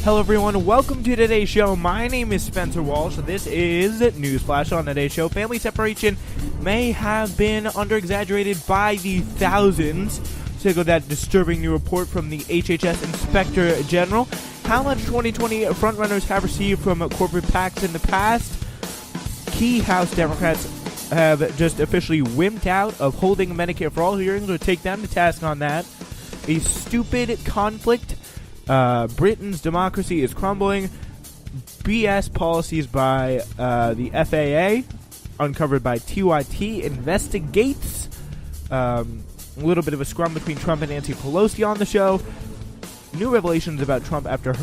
Hello everyone, welcome to today's show. My name is Spencer Walsh. This is Newsflash. On today's show, family separation may have been under-exaggerated by the thousands. Take of that disturbing new report from the HHS Inspector General. How much 2020 frontrunners have received from corporate PACs in the past. Key House Democrats have just officially wimped out of holding Medicare For All hearings. We'll take them to task on that. A stupid conflict. Britain's democracy is crumbling. BS policies by the FAA uncovered by TYT investigates. A little bit of a scrum between Trump and Nancy Pelosi on the show. New revelations about Trump after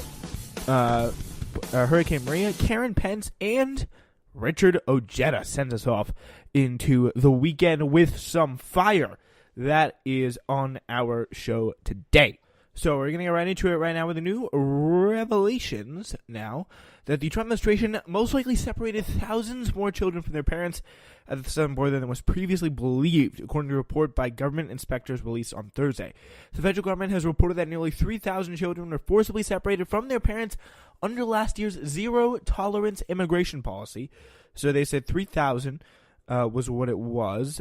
Hurricane Maria. Karen Pence and Richard Ojeda sends us off into the weekend with some fire. That is on our show today. So we're going to get right into it right now with the new revelations now that the Trump administration most likely separated thousands more children from their parents at the Southern border than was previously believed, according to a report by government inspectors released on Thursday. The federal government has reported that nearly 3,000 children were forcibly separated from their parents under last year's zero-tolerance immigration policy. So they said 3,000 was what it was.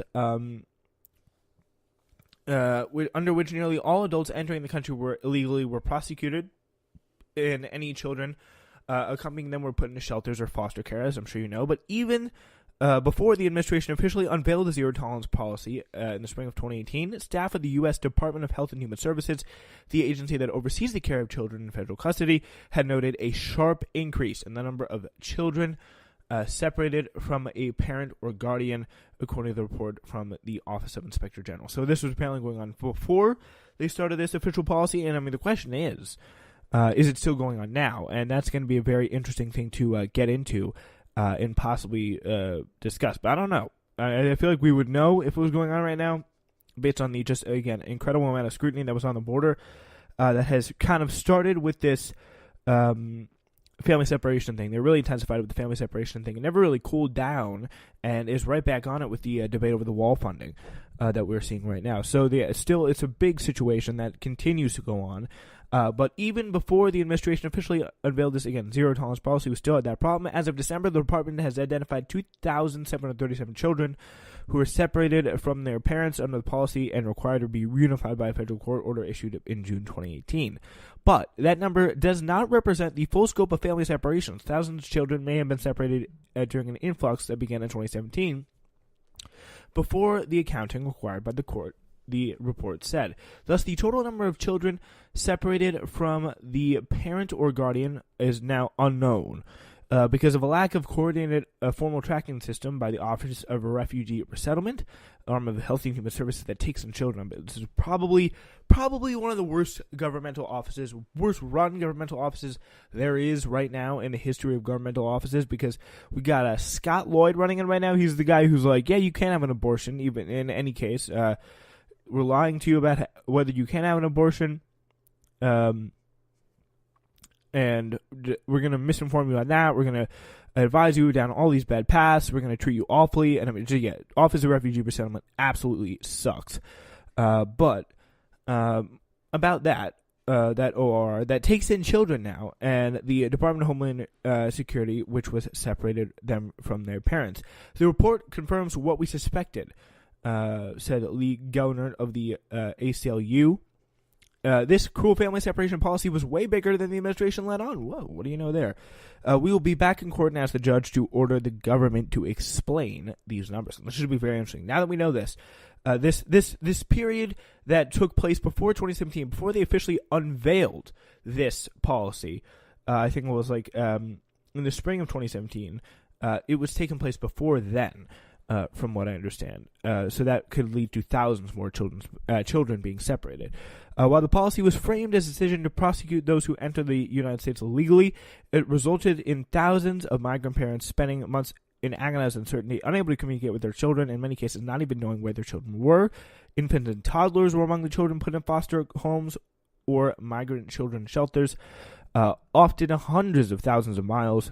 Under which nearly all adults entering the country were prosecuted, and any children accompanying them were put into shelters or foster care, as I'm sure you know. But even before the administration officially unveiled the zero-tolerance policy in the spring of 2018, staff of the U.S. Department of Health and Human Services, the agency that oversees the care of children in federal custody, had noted a sharp increase in the number of children separated from a parent or guardian, according to the report from the Office of Inspector General. So this was apparently going on before they started this official policy, and I mean the question is it still going on now? And that's going to be a very interesting thing to get into and possibly discuss. But I don't know. I feel like we would know if it was going on right now based on the just, again, incredible amount of scrutiny that was on the border that has kind of started with this family separation thing. They really intensified it with the family separation thing. It never really cooled down and is right back on it with the debate over the wall funding that we're seeing right now. So it's a big situation that continues to go on. But even before the administration officially unveiled this, again, zero-tolerance policy, we still had that problem. As of December, the department has identified 2,737 children who were separated from their parents under the policy and required to be reunified by a federal court order issued in June 2018. But that number does not represent the full scope of family separations. Thousands of children may have been separated during an influx that began in 2017 before the accounting required by the court, the report said. Thus, the total number of children separated from the parent or guardian is now unknown. Because of a lack of coordinated formal tracking system by the Office of Refugee Resettlement, arm of the Health and Human Services that takes in children. But this is probably one of the worst governmental offices, worst run governmental offices there is right now in the history of governmental offices, because we got Scott Lloyd running it right now. He's the guy who's like, yeah, you can't have an abortion, even in any case. We're lying to you about whether you can have an abortion. And we're going to misinform you on that. We're going to advise you down all these bad paths. We're going to treat you awfully. And I mean, yeah, Office of Refugee Resettlement absolutely sucks. But about that OR that takes in children now, and the Department of Homeland Security, which was separated them from their parents. The report confirms what we suspected, said Lee Governor of the ACLU. This cruel family separation policy was way bigger than the administration let on. Whoa, what do you know there? We will be back in court and ask the judge to order the government to explain these numbers. And this should be very interesting. Now that we know this, this period that took place before 2017, before they officially unveiled this policy, I think it was like in the spring of 2017. It was taking place before then. From what I understand. So that could lead to thousands more children being separated. While the policy was framed as a decision to prosecute those who enter the United States illegally, it resulted in thousands of migrant parents spending months in agonized uncertainty, unable to communicate with their children, in many cases not even knowing where their children were. Infants and toddlers were among the children put in foster homes or migrant children shelters, often hundreds of thousands of miles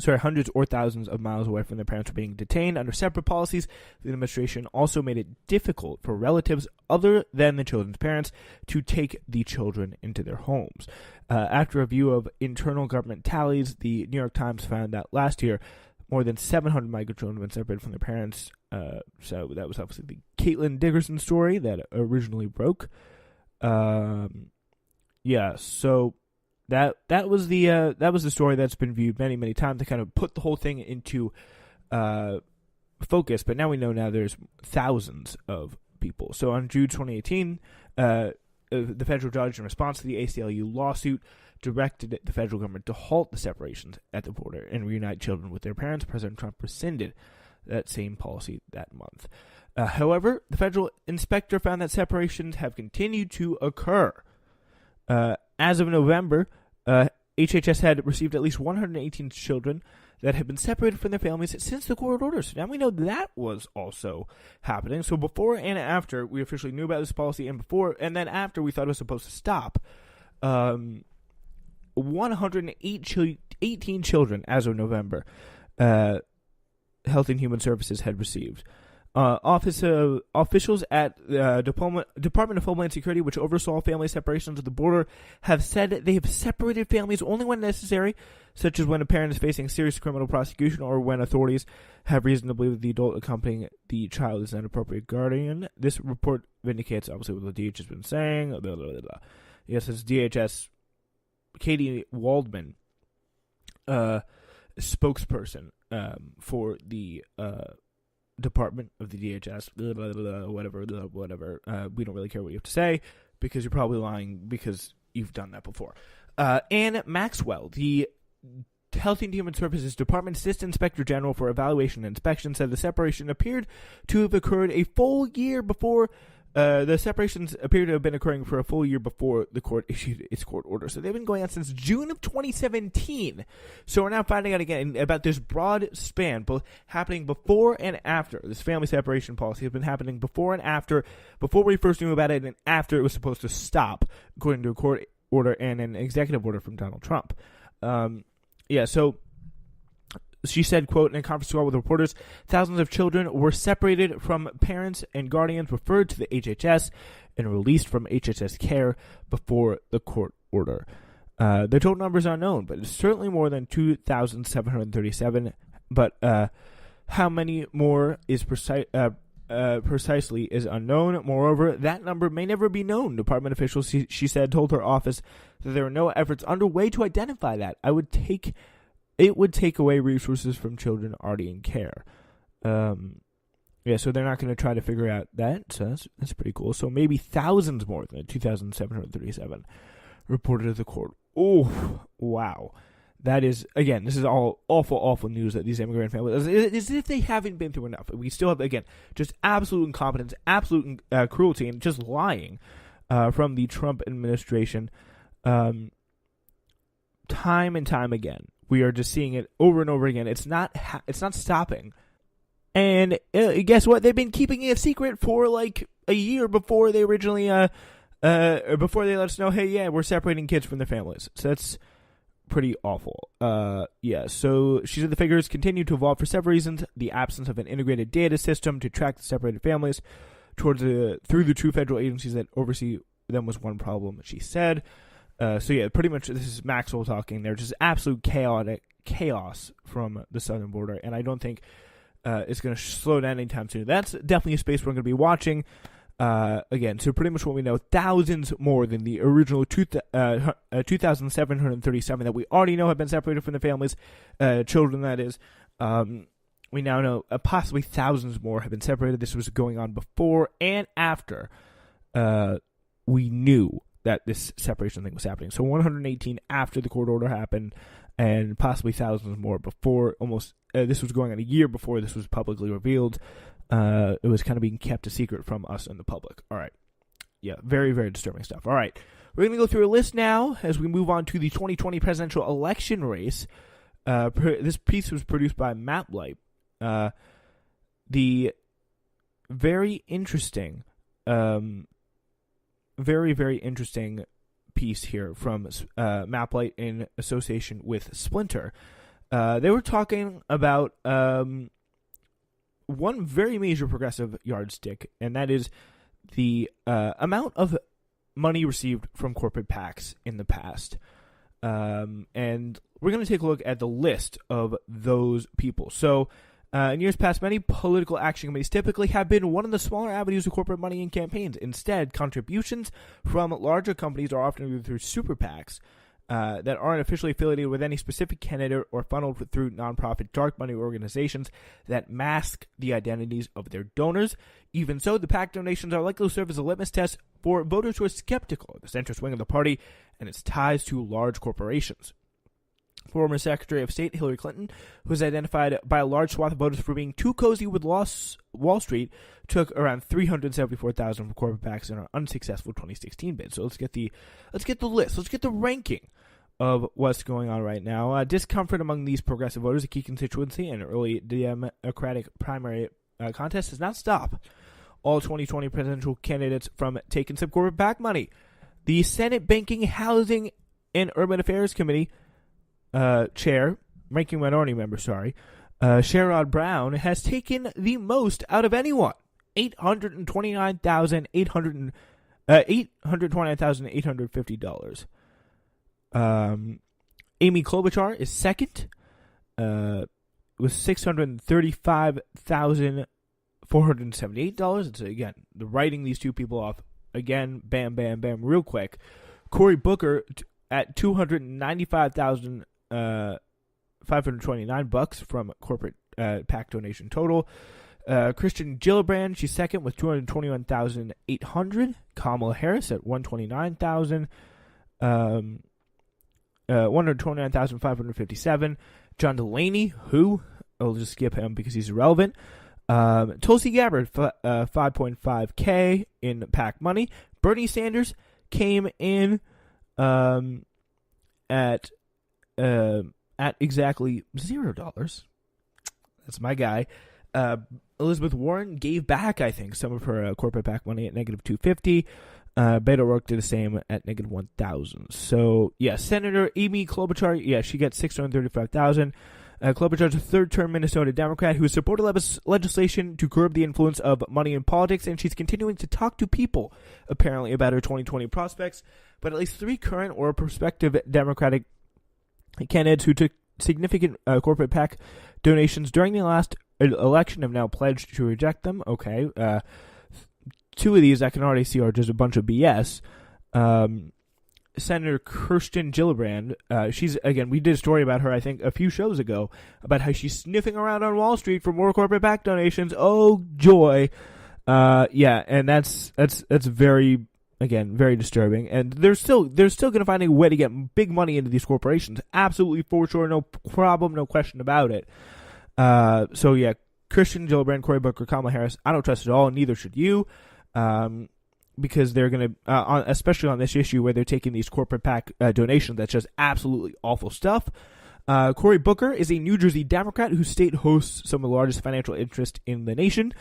hundreds or thousands of miles away from their parents were being detained under separate policies. The administration also made it difficult for relatives other than the children's parents to take the children into their homes. After a review of internal government tallies, the New York Times found that last year, more than 700 migrant children have been separated from their parents. So that was obviously the Caitlin Dickerson story that originally broke. So that was the story that's been viewed many, many times to kind of put the whole thing into focus. But now we know there's thousands of people. So on June 2018, the federal judge, in response to the ACLU lawsuit, directed the federal government to halt the separations at the border and reunite children with their parents. President Trump rescinded that same policy that month. However, the federal inspector found that separations have continued to occur. As of November, HHS had received at least 118 children that had been separated from their families since the court order. So now we know that was also happening. So before and after we officially knew about this policy, and then after we thought it was supposed to stop, 118 children as of November, Health and Human Services had received. Officials at the Department of Homeland Security, which oversaw family separations at the border, have said that they have separated families only when necessary, such as when a parent is facing serious criminal prosecution or when authorities have reason to believe that the adult accompanying the child is an appropriate guardian. This report vindicates, obviously, what the DHS has been saying. Blah, blah, blah, blah. Yes, it's DHS Katie Waldman, spokesperson for the department of the DHS, blah, blah, blah, whatever. We don't really care what you have to say because you're probably lying because you've done that before. Anne Maxwell, the Health and Human Services Department Assistant Inspector General for Evaluation and Inspection, said the separation appeared to have occurred a full year before. The separations appear to have been occurring for a full year before the court issued its court order. So they've been going on since June of 2017. So we're now finding out again about this broad span, both happening before and after. This family separation policy has been happening before and after, before we first knew about it and after it was supposed to stop, according to a court order and an executive order from Donald Trump. So she said, quote, in a conference call with reporters, thousands of children were separated from parents and guardians referred to the HHS and released from HHS care before the court order. The total numbers are unknown, but it's certainly more than 2,737. But how many more is precisely is unknown. Moreover, that number may never be known. Department officials, she said, told her office that there are no efforts underway to identify that. It would take away resources from children already in care. So they're not going to try to figure out that. So that's pretty cool. So maybe thousands more than 2,737 reported to the court. Oh, wow. That is, again, this is all awful, awful news that these immigrant families, as if they haven't been through enough. We still have, again, just absolute incompetence, absolute cruelty, and just lying from the Trump administration time and time again. We are just seeing it over and over again. It's not stopping. And guess what? They've been keeping it a secret for like a year before they originally, before they let us know, hey, yeah, we're separating kids from their families. So that's pretty awful. So she said the figures continue to evolve for several reasons. The absence of an integrated data system to track the separated families through the two federal agencies that oversee them was one problem, she said. Pretty much this is Maxwell talking. There's just absolute chaos from the southern border, and I don't think it's going to slow down anytime soon. That's definitely a space we're going to be watching. Again, so pretty much what we know, thousands more than the original 2,737 that we already know have been separated from their families, children that is. We now know possibly thousands more have been separated. This was going on before and after we knew that this separation thing was happening. So 118 after the court order happened, and possibly thousands more before. This was going on a year before this was publicly revealed. It was kind of being kept a secret from us and the public. All right. Yeah, very, very disturbing stuff. All right. We're going to go through a list now as we move on to the 2020 presidential election race. This piece was produced by MapLight. The very interesting, very, very interesting piece here from MapLight in association with Splinter. They were talking about one very major progressive yardstick, and that is the amount of money received from corporate PACs in the past. And we're going to take a look at the list of those people. So, in years past, many political action committees typically have been one of the smaller avenues of corporate money in campaigns. Instead, contributions from larger companies are often through super PACs that aren't officially affiliated with any specific candidate or funneled through nonprofit dark money organizations that mask the identities of their donors. Even so, the PAC donations are likely to serve as a litmus test for voters who are skeptical of the center wing of the party and its ties to large corporations. Former Secretary of State Hillary Clinton, who was identified by a large swath of voters for being too cozy with Wall Street, took around $374,000 from corporate PACs in her unsuccessful 2016 bid. So let's get the list. Let's get the ranking of what's going on right now. Discomfort among these progressive voters, a key constituency in early Democratic primary contest, does not stop all 2020 presidential candidates from taking some corporate PAC money. The Senate Banking, Housing, and Urban Affairs Committee chair, ranking minority member, Sherrod Brown, has taken the most out of anyone. $829,850. Amy Klobuchar is second, with $635,478. It's again the writing these two people off again, bam, bam, bam, real quick. Cory Booker at $295,529 from corporate PAC donation total. Kristen Gillibrand, she's second with $221,800. Kamala Harris at $129,000. $129,557. John Delaney, who I'll just skip him because he's irrelevant. Tulsi Gabbard, $5.5K in PAC money. Bernie Sanders came in at exactly $0. That's my guy. Elizabeth Warren gave back, I think, some of her corporate PAC money at negative $250. Beto O'Rourke did the same at negative $1,000. So, yeah, Senator Amy Klobuchar, yeah, she gets $635,000. Klobuchar is a third-term Minnesota Democrat who has supported legislation to curb the influence of money in politics, and she's continuing to talk to people, apparently, about her 2020 prospects. But at least 3 current or prospective Democratic candidates who took significant corporate PAC donations during the last election have now pledged to reject them. Okay. 2 of these I can already see are just a bunch of BS. Senator Kirsten Gillibrand, she's, again, we did a story about her, I think, a few shows ago, about how she's sniffing around on Wall Street for more corporate PAC donations. Oh, joy. Yeah, and that's very, again, very disturbing. And they're still going to find a way to get big money into these corporations. Absolutely, for sure, no problem, no question about it. So, yeah, Kirsten Gillibrand, Cory Booker, Kamala Harris, I don't trust at all, and neither should you. Because they're going to, especially on this issue where they're taking these corporate PAC donations, that's just absolutely awful stuff. Cory Booker is a New Jersey Democrat whose state hosts some of the largest financial interest in the nation.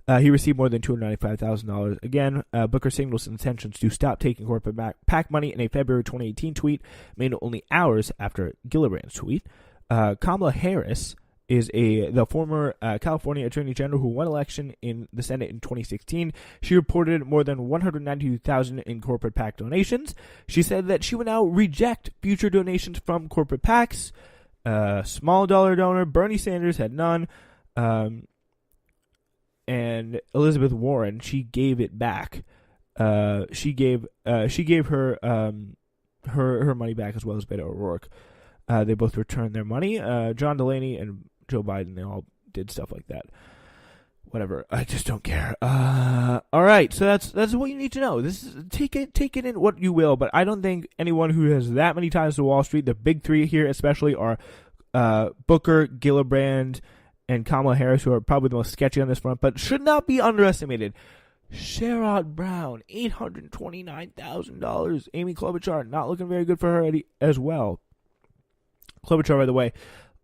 He received more than $295,000. Again, Booker signals his intentions to stop taking corporate PAC money in a February 2018 tweet made only hours after Gillibrand's tweet. Kamala Harris is the former California Attorney General who won election in the Senate in 2016. She reported more than $192,000 in corporate PAC donations. She said that she would now reject future donations from corporate PACs. Small dollar donor Bernie Sanders had none, and Elizabeth Warren, she gave it back. She gave her money back as well as Beto O'Rourke. They both returned their money. John Delaney and Joe Biden, they all did stuff like that. Whatever. I just don't care. All right. So that's what you need to know. Take it in what you will, but I don't think anyone who has that many ties to Wall Street, the big 3 here especially, are Booker, Gillibrand, and Kamala Harris, who are probably the most sketchy on this front, but should not be underestimated. Sherrod Brown, $829,000. Amy Klobuchar, not looking very good for her as well. Klobuchar, by the way,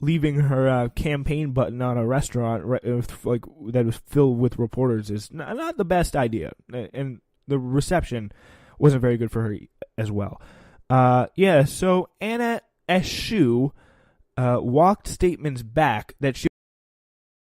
leaving her campaign button on a restaurant that was filled with reporters is not the best idea, and the reception wasn't very good for her as well. So Anna Eshoo, walked statements back that she